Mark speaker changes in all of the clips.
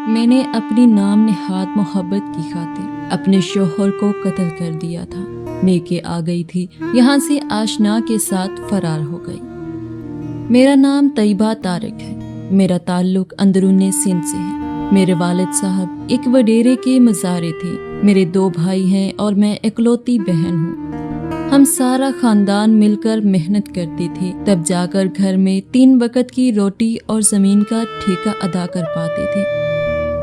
Speaker 1: میں نے اپنی نام نہاد محبت کی خاطر اپنے شوہر کو قتل کر دیا تھا۔ میکے آ گئی تھی، یہاں سے آشنا کے ساتھ فرار ہو گئی۔ میرا نام طیبہ طارق ہے۔ میرا تعلق اندرون سندھ سے ہے۔ میرے والد صاحب ایک وڈیرے کے مزارے تھے۔ میرے 2 بھائی ہیں اور میں اکلوتی بہن ہوں۔ ہم سارا خاندان مل کر محنت کرتے تھے، تب جا کر گھر میں 3 وقت کی روٹی اور زمین کا ٹھیکہ ادا کر پاتے تھے۔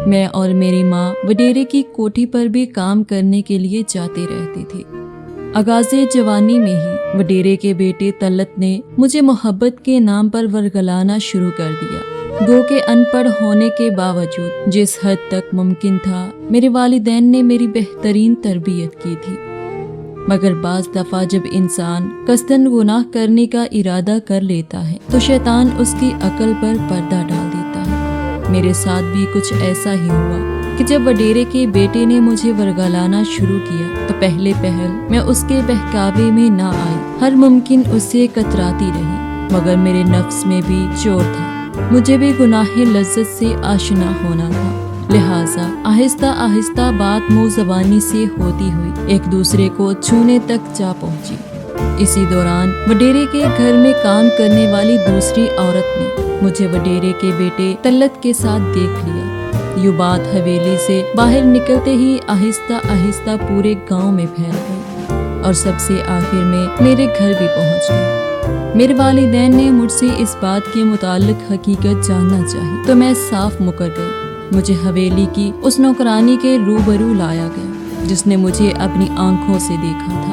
Speaker 1: میں اور میری ماں وڈیرے کی کوٹھی پر بھی کام کرنے کے لیے جاتے رہتے تھے۔ آغاز جوانی میں ہی وڈیرے کے بیٹے طلعت نے مجھے محبت کے نام پر ورگلانا شروع کر دیا۔ گو کہ ان پڑھ ہونے کے باوجود جس حد تک ممکن تھا میرے والدین نے میری بہترین تربیت کی تھی، مگر بعض دفعہ جب انسان قصداً گناہ کرنے کا ارادہ کر لیتا ہے تو شیطان اس کی عقل پر پردہ ڈال دیتا ہے۔ میرے ساتھ بھی کچھ ایسا ہی ہوا کہ جب وڈیرے کے بیٹے نے مجھے ورگلانا شروع کیا تو پہلے پہل میں اس کے بہکاوے میں نہ آئی، ہر ممکن اس سے کتراتی رہی، مگر میرے نفس میں بھی چور تھا، مجھے بھی گناہ لذت سے آشنا ہونا تھا، لہٰذا آہستہ آہستہ بات منہ زبانی سے ہوتی ہوئی ایک دوسرے کو چھونے تک جا پہنچی۔ اسی دوران وڈیرے کے گھر میں کام کرنے والی دوسری عورت نے مجھے وڈیرے کے بیٹے طلعت کے ساتھ دیکھ لیا۔ یوں بات حویلی سے باہر نکلتے ہی آہستہ آہستہ پورے گاؤں میں پھیل گئی اور سب سے آخر میں میرے گھر بھی پہنچ گئی۔ میرے والدین نے مجھ سے اس بات کے متعلق حقیقت جاننا چاہی تو میں صاف مکر گئی۔ مجھے حویلی کی اس نوکرانی کے روبرو لایا گیا جس نے مجھے اپنی آنکھوں سے دیکھا تھا۔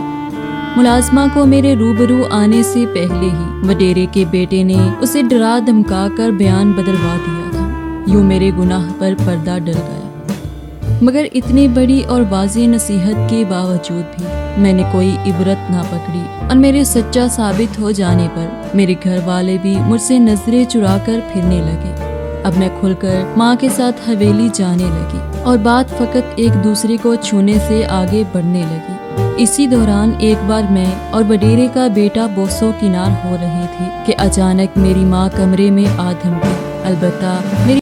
Speaker 1: ملازمہ کو میرے روبرو آنے سے پہلے ہی وڈیرے کے بیٹے نے اسے ڈرا دھمکا کر بیان بدلوا دیا تھا۔ یوں میرے گناہ پر پردہ ڈل گیا، مگر اتنی بڑی اور واضح نصیحت کے باوجود بھی میں نے کوئی عبرت نہ پکڑی اور میرے سچا ثابت ہو جانے پر میرے گھر والے بھی مجھ سے نظریں چرا کر پھرنے لگے۔ اب میں کھل کر ماں کے ساتھ حویلی جانے لگی اور بات فقط ایک دوسرے کو چھونے سے آگے بڑھنے لگی۔ اسی دوران ایک بار میں اور وڈیرے کا بیٹا بوسو کنار ہو رہے تھے کہ اچانک میری ماں کمرے میں آ دھم گئی، البتہ میری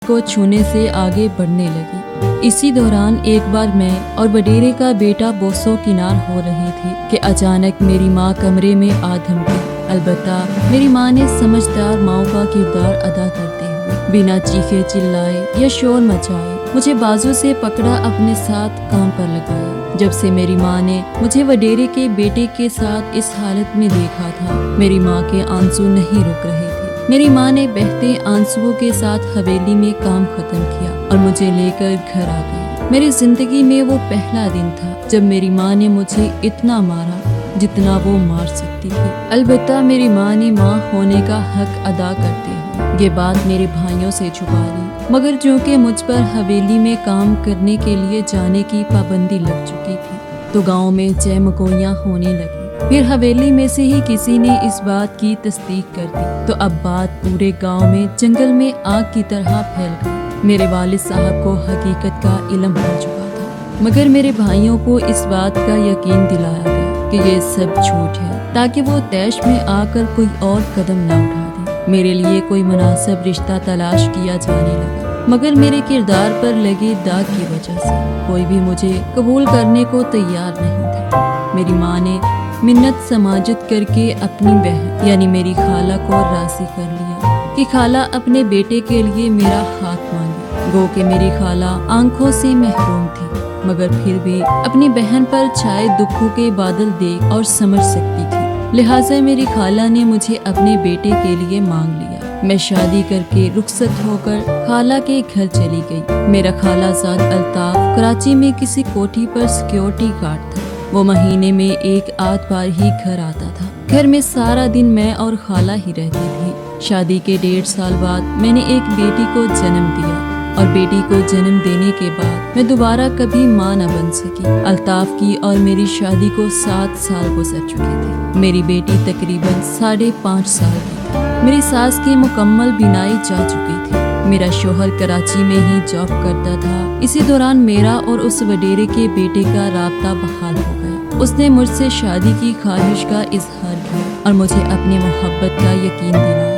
Speaker 1: کو چھونے سے آگے بڑھنے لگی۔ اسی دوران ایک بار میں اور وڈیرے کا بیٹا بوسو کنار ہو رہے تھے کہ اچانک میری ماں کمرے میں آ دھم گئی، البتہ میری ماں نے سمجھدار ماں کا کردار ادا کرتے ہوئے بنا چیخے چلائے یا شور مچائے مجھے بازو سے پکڑا، اپنے ساتھ کام پر لگایا۔ جب سے میری ماں نے مجھے وڈیرے کے بیٹے کے ساتھ اس حالت میں دیکھا تھا، میری ماں کے آنسو نہیں رک رہے تھے۔ میری ماں نے بہتے آنسوؤں کے ساتھ حویلی میں کام ختم کیا اور مجھے لے کر گھر آ گئی۔ میری زندگی میں وہ پہلا دن تھا جب میری ماں نے مجھے اتنا مارا جتنا وہ مار سکتی تھی۔ البتہ میری ماں نے ماں ہونے کا حق ادا کرتے ہوئے یہ بات میرے بھائیوں سے چھپا لی، مگر چونکہ مجھ پر حویلی میں کام کرنے کے لیے جانے کی پابندی لگ چکی تھی تو گاؤں میں جے مکویاں ہونے لگی۔ پھر حویلی میں سے ہی کسی نے اس بات کی تصدیق کر دی تو اب بات پورے گاؤں میں جنگل میں آگ کی طرح پھیل گئی۔ میرے والد صاحب کو حقیقت کا علم ہو چکا تھا، مگر میرے بھائیوں کو اس بات کا یقین دلایا گیا کہ یہ سب جھوٹ ہے تاکہ وہ طیش میں آ کر کوئی اور قدم نہ اٹھا دیں۔ میرے لیے کوئی مناسب رشتہ تلاش کیا جانے لگا، مگر میرے کردار پر لگے داغ کی وجہ سے کوئی بھی مجھے قبول کرنے کو تیار نہیں تھا۔ میری ماں نے منت سماجت کر کے اپنی بہن یعنی میری خالہ کو راضی کر لیا کہ خالہ اپنے بیٹے کے لیے میرا ہاتھ مانگے۔ گو کہ میری خالہ آنکھوں سے محروم تھی، مگر پھر بھی اپنی بہن پر چھائے دکھوں کے بادل دیکھ اور سمجھ سکتی تھی، لہٰذا میری خالہ نے مجھے اپنے بیٹے کے لیے مانگ لیا۔ میں شادی کر کے رخصت ہو کر خالہ کے گھر چلی گئی۔ میرا خالہ زاد الطاف کراچی میں کسی کوٹھی پر سیکیورٹی گارڈ تھا۔ وہ مہینے میں 1 آدھ بار ہی گھر آتا تھا۔ گھر میں سارا دن میں اور خالہ ہی رہتی تھی۔ شادی کے 1.5 سال بعد میں نے ایک بیٹی کو جنم دیا اور بیٹی کو جنم دینے کے بعد میں دوبارہ کبھی ماں نہ بن سکی۔ الطاف کی اور میری شادی کو 7 سال گزر چکے تھے۔ میری بیٹی تقریباً 5.5 سال کی تھی۔ میری ساس کی مکمل بینائی جا چکی تھی۔ میرا شوہر کراچی میں ہی جاب کرتا تھا۔ اسی دوران میرا اور اس وڈیرے کے بیٹے کا رابطہ بحال ہو گیا۔ اس نے مجھ سے شادی کی خواہش کا اظہار کیا اور مجھے اپنی محبت کا یقین دلایا۔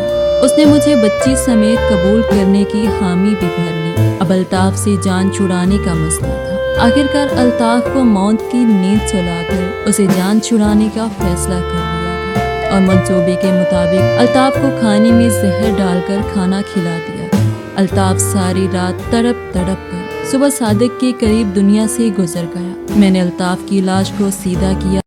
Speaker 1: اس نے مجھے بچی سمیت قبول کرنے کی حامی بھی بھر لی۔ اب الطاف سے جان چھڑانے کا مسئلہ تھا۔ آخرکار الطاف کو موت کی نیند سلا کر اسے جان چھڑانے کا فیصلہ کر لیا گیا اور منصوبے کے مطابق الطاف کو کھانے میں زہر ڈال کر کھانا کھلا دیا گیا۔ الطاف ساری رات تڑپ تڑپ کر صبح صادق کے قریب دنیا سے گزر گیا۔ میں نے الطاف کی لاش کو سیدھا کیا۔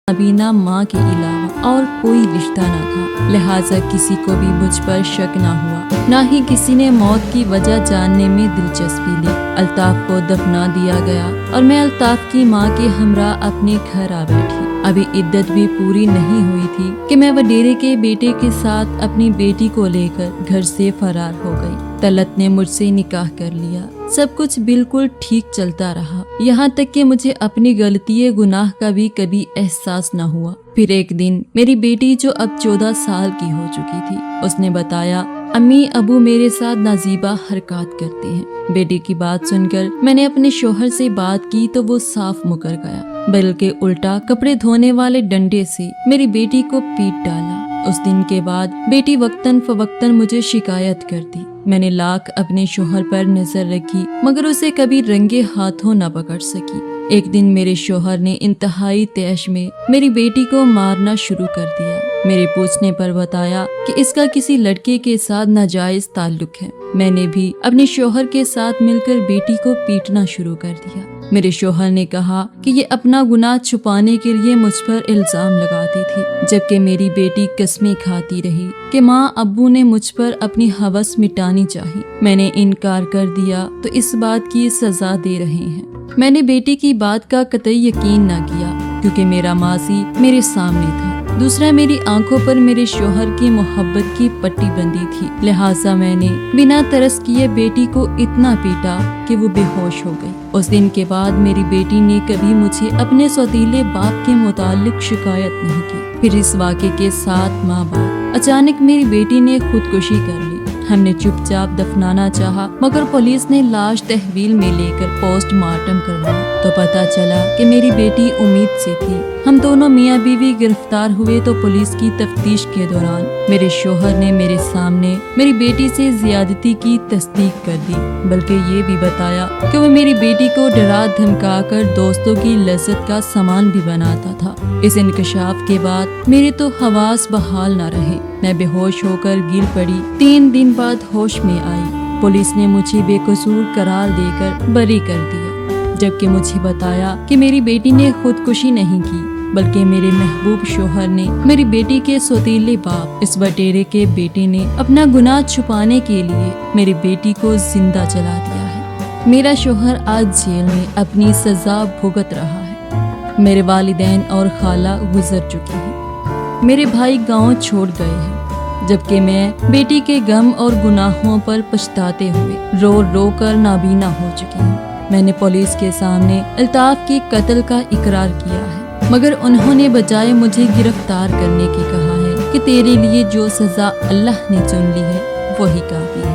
Speaker 1: نابینا ماں کے علاوہ اور کوئی رشتہ نہ تھا، لہٰذا کسی کو بھی مجھ پر شک نہ ہوا، نہ ہی کسی نے موت کی وجہ جاننے میں دلچسپی لی۔ الطاف کو دفنا دیا گیا اور میں الطاف کی ماں کے ہمراہ اپنے گھر آ بیٹھی۔ ابھی عدت بھی پوری نہیں ہوئی تھی کہ میں وڈیرے کے بیٹے کے ساتھ اپنی بیٹی کو لے کر گھر سے فرار ہو گئی۔ طلعت نے مجھ سے نکاح کر لیا۔ سب کچھ بالکل ٹھیک چلتا رہا، یہاں تک کہ مجھے اپنی غلطی گناہ کا بھی کبھی احساس نہ ہوا۔ پھر ایک دن میری بیٹی جو اب 14 سال کی ہو چکی تھی، اس نے بتایا، امی ابو میرے ساتھ نازیبہ حرکات کرتے ہیں۔ بیٹی کی بات سن کر میں نے اپنے شوہر سے بات کی تو وہ صاف مکر گیا، بلکہ الٹا کپڑے دھونے والے ڈنڈے سے میری بیٹی کو پیٹ ڈالا۔ اس دن کے بعد بیٹی وقتاً فوقتاً مجھے شکایت کرتی۔ میں نے لاکھ اپنے شوہر پر نظر رکھی مگر اسے کبھی رنگے ہاتھوں نہ پکڑ سکی۔ ایک دن میرے شوہر نے انتہائی طیش میں میری بیٹی کو مارنا شروع کر دیا۔ میرے پوچھنے پر بتایا کہ اس کا کسی لڑکے کے ساتھ ناجائز تعلق ہے۔ میں نے بھی اپنے شوہر کے ساتھ مل کر بیٹی کو پیٹنا شروع کر دیا۔ میرے شوہر نے کہا کہ یہ اپنا گناہ چھپانے کے لیے مجھ پر الزام لگاتی تھی، جبکہ میری بیٹی قسمیں کھاتی رہی کہ ماں ابو نے مجھ پر اپنی ہوس مٹانی چاہی۔ میں نے انکار کر دیا تو اس بات کی سزا دے رہے ہیں۔ میں نے بیٹی کی بات کا قطعی یقین نہ کیا کیونکہ میرا ماضی میرے سامنے تھا۔ دوسرا، میری آنکھوں پر میرے شوہر کی محبت کی پٹی بندھی تھی، لہٰذا میں نے بنا ترس کیے بیٹی کو اتنا پیٹا کہ وہ بے ہوش ہو گئی۔ اس دن کے بعد میری بیٹی نے کبھی مجھے اپنے سوتیلے باپ کے متعلق شکایت نہیں کی۔ پھر اس واقعے کے 7 ماہ بعد اچانک میری بیٹی نے خودکشی کر لی۔ ہم نے چپ چاپ دفنانا چاہا مگر پولیس نے لاش تحویل میں لے کر پوسٹ مارٹم کروایا تو پتہ چلا کہ میری بیٹی امید سے تھی۔ ہم دونوں میاں بیوی گرفتار ہوئے تو پولیس کی تفتیش کے دوران میرے شوہر نے میرے سامنے میری بیٹی سے زیادتی کی تصدیق کر دی، بلکہ یہ بھی بتایا کہ وہ میری بیٹی کو ڈرا دھمکا کر دوستوں کی لذت کا سامان بھی بناتا تھا۔ اس انکشاف کے بعد میرے تو حواس بحال نہ رہے، میں بے ہوش ہو کر گر پڑی۔ 3 دن بعد ہوش میں آئی۔ پولیس نے مجھے بے قصور قرار دے کر بری کر دیا، جبکہ مجھے بتایا کہ میری بیٹی نے خودکشی نہیں کی بلکہ میرے محبوب شوہر نے، میری بیٹی کے سوتیلے باپ اس وڈیرے کے بیٹے نے اپنا گناہ چھپانے کے لیے میری بیٹی کو زندہ جلا دیا ہے۔ میرا شوہر آج جیل میں اپنی سزا بھگت رہا ہے۔ میرے والدین اور خالہ گزر چکی ہیں۔ میرے بھائی گاؤں چھوڑ گئے ہیں، جبکہ میں بیٹی کے غم اور گناہوں پر پچھتاتے ہوئے رو رو کر نابینا ہو چکی ہوں۔ میں نے پولیس کے سامنے الطاف کے قتل کا اقرار کیا ہے مگر انہوں نے بجائے مجھے گرفتار کرنے کی کہا ہے کہ تیرے لیے جو سزا اللہ نے چن لی ہے وہی کافی ہے۔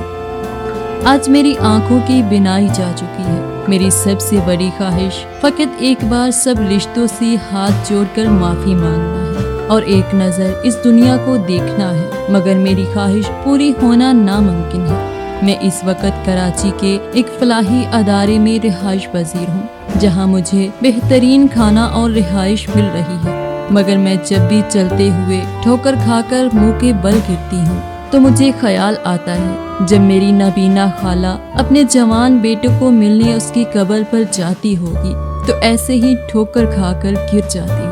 Speaker 1: آج میری آنکھوں کی بینائی جا چکی ہے۔ میری سب سے بڑی خواہش فقط ایک بار سب رشتوں سے ہاتھ جوڑ کر معافی مانگنا ہے اور ایک نظر اس دنیا کو دیکھنا ہے، مگر میری خواہش پوری ہونا ناممکن ہے۔ میں اس وقت کراچی کے ایک فلاحی ادارے میں رہائش پذیر ہوں جہاں مجھے بہترین کھانا اور رہائش مل رہی ہے، مگر میں جب بھی چلتے ہوئے ٹھوکر کھا کر منہ کے بل گرتی ہوں تو مجھے خیال آتا ہے جب میری نابینا خالہ اپنے جوان بیٹے کو ملنے اس کی قبر پر جاتی ہوگی تو ایسے ہی ٹھوکر کھا کر گر جاتی